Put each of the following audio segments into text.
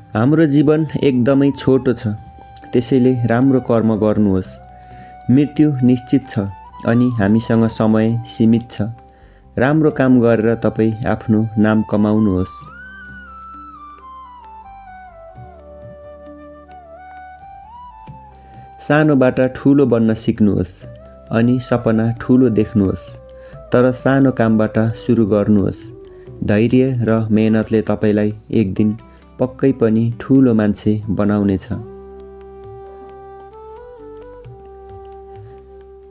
हाम्रो जीवन एकदमै छोटो छ, त्यसैले राम्रो कर्म गर्नुहोस्। मृत्यु निश्चित छ अनि हामीसँग समय सीमित छ। राम्रो काम गरेर तपाईँ आफ्नो नाम कमाउनुहोस्। सानोबाट ठुलो बन्न सिक्नुहोस् अनि सपना ठुलो देख्नुहोस्, तर सानो कामबाट सुरु गर्नुहोस्। धैर्य र मेहनतले तपाईलाई एक दिन पक्कै पनि ठुलो मान्छे बनाउनेछ।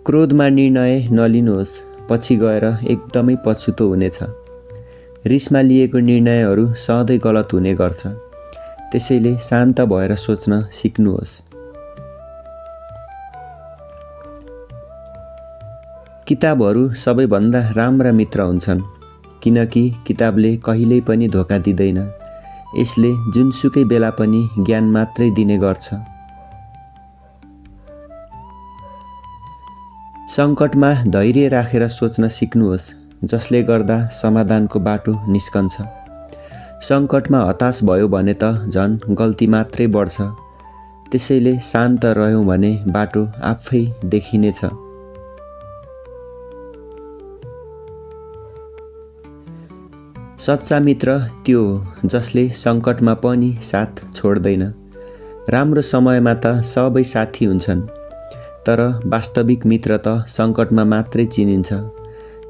क्रोधमा निर्णय नलिनुहोस्, पछि गएर एकदमै पछुतो हुनेछ। रिसमा लिएको निर्णयहरू सधैँ गलत हुने गर्छ, त्यसैले शान्त भएर सोच्न सिक्नुहोस्। किताबहरू सबैभन्दा राम्रा मित्र हुन्छन्, किनकि किताबले कहिल्यै पनि धोका दिँदैन। यसले जुनसुकै बेला पनि ज्ञान मात्रै दिने गर्छ। सङ्कटमा धैर्य राखेर सोच्न सिक्नुहोस्, जसले गर्दा समाधानको बाटो निस्कन्छ। सङ्कटमा हताश भयो भने त झन् गल्ती मात्रै बढ्छ, त्यसैले शान्त रह्यौँ भने बाटो आफै देखिनेछ। सच्चा मित्र त्यो हो जसले सङ्कटमा पनि साथ छोड्दैन। राम्रो समयमा त सबै साथी हुन्छन्, तर वास्तविक मित्र त सङ्कटमा मात्रै चिनिन्छ।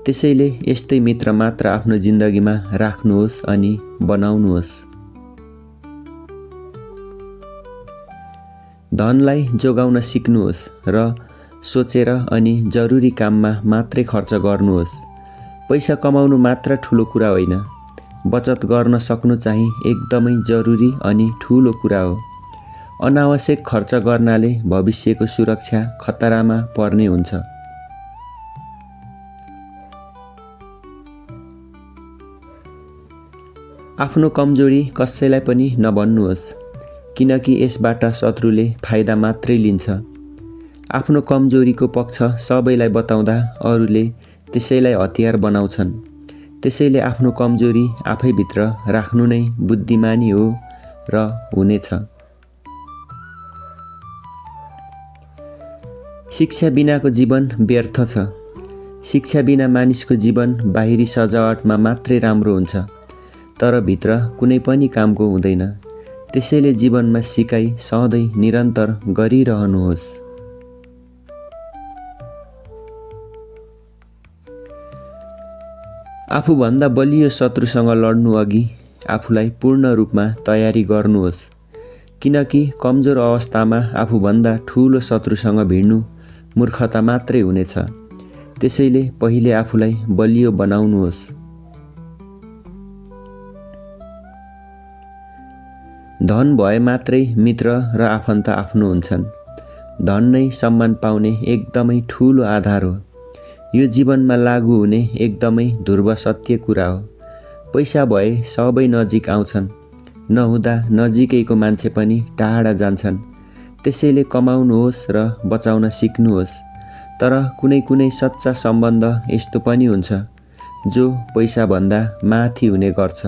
त्यसैले यस्तै मित्र मात्र आफ्नो जिन्दगीमा राख्नुहोस् अनि बनाउनुहोस्। धनलाई जोगाउन सिक्नुहोस् र सोचेर अनि जरुरी काममा मात्रै खर्च गर्नुहोस्। पैसा कमाउनु मात्र ठुलो कुरा होइन, बचत गर्न सक्नु चाहिँ एकदमै जरुरी अनि ठुलो कुरा हो। अनावश्यक खर्च गर्नाले भविष्यको सुरक्षा खतरामा पर्ने हुन्छ। आफ्नो कमजोरी कसैलाई पनि नभन्नुहोस्, किनकि यसबाट शत्रुले फाइदा मात्रै लिन्छ। आफ्नो कमजोरीको पक्ष सबैलाई बताउँदा अरूले त्यसैलाई हतियार बनाउँछन्। त्यसैले आफ्नो कमजोरी आफैभित्र राख्नु नै बुद्धिमानी हो र हुनेछ। शिक्षा बिनाको जीवन व्यर्थ छ। शिक्षा बिना मानिसको जीवन बाहिरी सजावटमा मात्रै राम्रो हुन्छ, तर भित्र कुनै पनि कामको हुँदैन। त्यसैले जीवनमा सिकाइ सधैँ निरन्तर गरिरहनुहोस्। आफूभन्दा बलियो शत्रुसँग लड्नु अघि आफूलाई पूर्ण रूपमा तयारी गर्नुहोस्, किनकि कमजोर अवस्थामा आफूभन्दा ठुलो शत्रुसँग भिड्नु मूर्खता मात्रै हुनेछ। त्यसैले पहिले आफूलाई बलियो बनाउनुहोस्। धन भए मात्रै मित्र र आफन्त आफ्नो हुन्छन्। धन नै सम्मान पाउने एकदमै ठुलो आधार हो। यो जीवनमा लागू हुने एकदमै ध्रुव सत्य कुरा हो। पैसा भए सबै नजिक आउँछन्, नहुँदा नजिकैको मान्छे पनि टाढा जान्छन्। त्यसैले कमाउनुहोस् र बचाउन सिक्नुहोस्, तर कुनै कुनै सच्चा सम्बन्ध यस्तो पनि हुन्छ जो पैसाभन्दा माथि हुने गर्छ।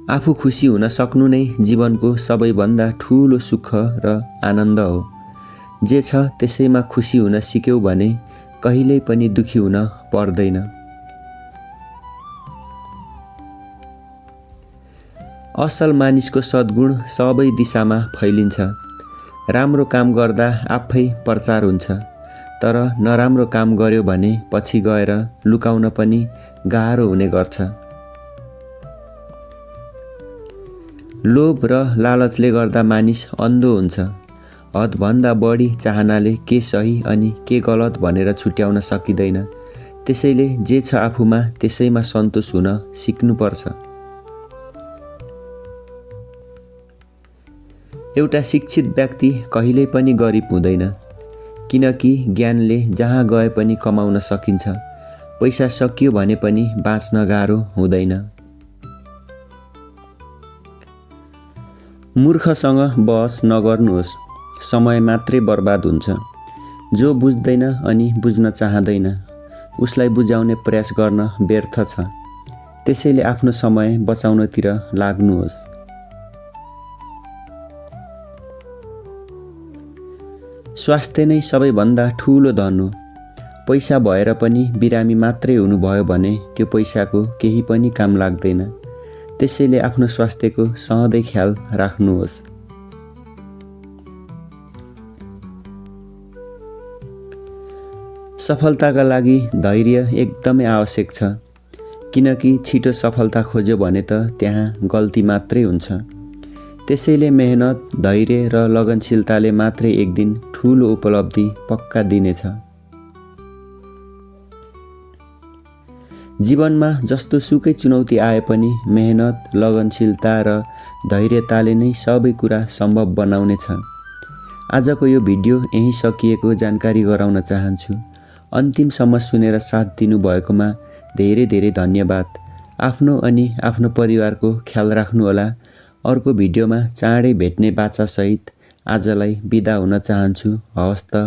आफू खुसी हुन सक्नु नै जीवनको सबैभन्दा ठुलो सुख र आनन्द हो। जे छ त्यसैमा खुसी हुन सिक्यौ भने कहिल्यै पनि दुखी हुन पर्दैन। असल मानिसको सद्गुण सबै दिशामा फैलिन्छ। राम्रो काम गर्दा आफै प्रचार हुन्छ, तर नराम्रो काम गर्यो भने पछि गएर लुकाउन पनि गाह्रो हुने गर्छ। लोभ र लालचले गर्दा मानिस अन्धो हुन्छ। हदभन्दा बढी चाहनाले के सही अनि के गलत भनेर छुट्याउन सकिँदैन। त्यसैले जे छ आफूमा त्यसैमा सन्तोष हुन सिक्नुपर्छ। एउटा शिक्षित व्यक्ति कहिल्यै पनि गरिब हुँदैन, किनकि ज्ञानले जहाँ गए पनि कमाउन सकिन्छ। पैसा सकियो भने पनि बाँच्न गाह्रो हुँदैन। मूर्खसँग बहस नगर्नुहोस्, समय मात्रै बर्बाद हुन्छ। जो बुझ्दैन अनि बुझ्न चाहँदैन उसलाई बुझाउने प्रयास गर्न व्यर्थ छ। त्यसैले आफ्नो समय बचाउनतिर लाग्नुहोस्। स्वास्थ्य नै सबैभन्दा ठुलो धन हो। पैसा भएर पनि बिरामी मात्रै हुनुभयो भने त्यो पैसाको केही पनि काम लाग्दैन। त्यसैले आफ्नो स्वास्थ्यको सधैँ ख्याल राख्नुहोस्। सफलताका लागि धैर्य एकदमै आवश्यक छ, किनकि छिटो सफलता खोज्यो भने त त्यहाँ गल्ती मात्रै हुन्छ। त्यसैले मेहनत, धैर्य र लगनशीलताले मात्रै एक दिन ठुलो उपलब्धि पक्का दिनेछ। जीवनमा जस्तो सुकै चुनौती आए पनि मेहनत, लगनशीलता र धैर्यताले नै सबै कुरा सम्भव बनाउनेछ। आजको यो भिडियो यहीँ सकिएको जानकारी गराउन चाहन्छु। अन्तिमसम्म सुनेर साथ दिनुभएकोमा धेरै धेरै धन्यवाद। आफ्नो अनि आफ्नो परिवारको ख्याल राख्नुहोला। अर्को भिडियोमा चाँडै भेट्ने बाचासहित आजलाई बिदा हुन चाहन्छु। हवस् त।